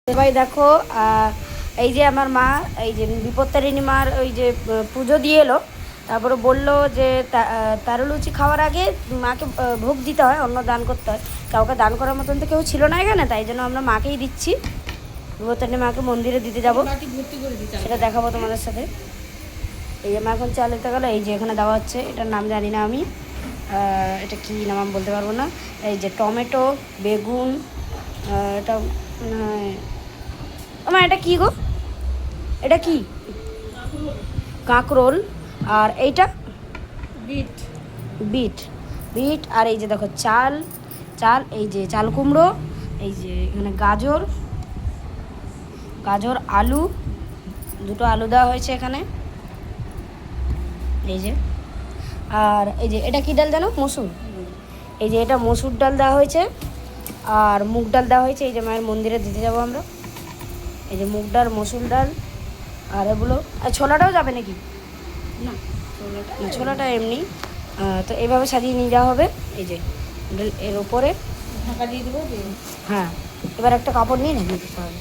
ভাই দেখো, এই যে আমার মা, এই যে বিপত্তারিণী মার ওই যে পুজো দিয়ে এলো। তারপরে বললো যে তারুলুচি খাওয়ার আগে মাকে ভোগ দিতে হয়, অন্ন দান করতে হয়। কাউকে দান করার মতন তো কেউ ছিল না এখানে, তাই জন্য আমরা মাকেই দিচ্ছি। বিপত্তারিণী মাকে মন্দিরে দিতে যাবো, সেটা দেখাবো তোমাদের সাথে। এই যে মা এখন চাল দিতে গেলো, এই যে এখানে দেওয়া হচ্ছে, এটার নাম জানি না আমি, এটা কী নাম আমি বলতে পারবো না। এই যে টমেটো, বেগুন, এটা আমার এটা কি গো, এটা কি? কাঁকরোল। আর এইটা বিট বিট বিট। আর এই যে দেখো চাল চাল, এই যে চাল কুমড়ো, এই যে এখানে গাজর গাজর, আলু, দুটো আলু দেওয়া হয়েছে এখানে, এই যে। আর এই যে এটা কি ডাল জানো? মসুর। এই যে এটা মসুর ডাল দেওয়া হয়েছে, আর মুগ ডাল দেওয়া হয়েছে। এই যে মায়ের মন্দিরে দিতে যাবো আমরা। এই যে মুগ ডাল, মসুর ডাল, আর এগুলো। আর ছোলাটাও যাবে নাকি? না, ছোলাটা এমনি। তো এইভাবে সাজিয়ে নিয়ে যাওয়া হবে। এই যে এর ওপরে ঢাকা দিয়ে দেবো। হ্যাঁ, এবার একটা কাপড় নিয়ে ঢাকিয়ে দিতে হবে।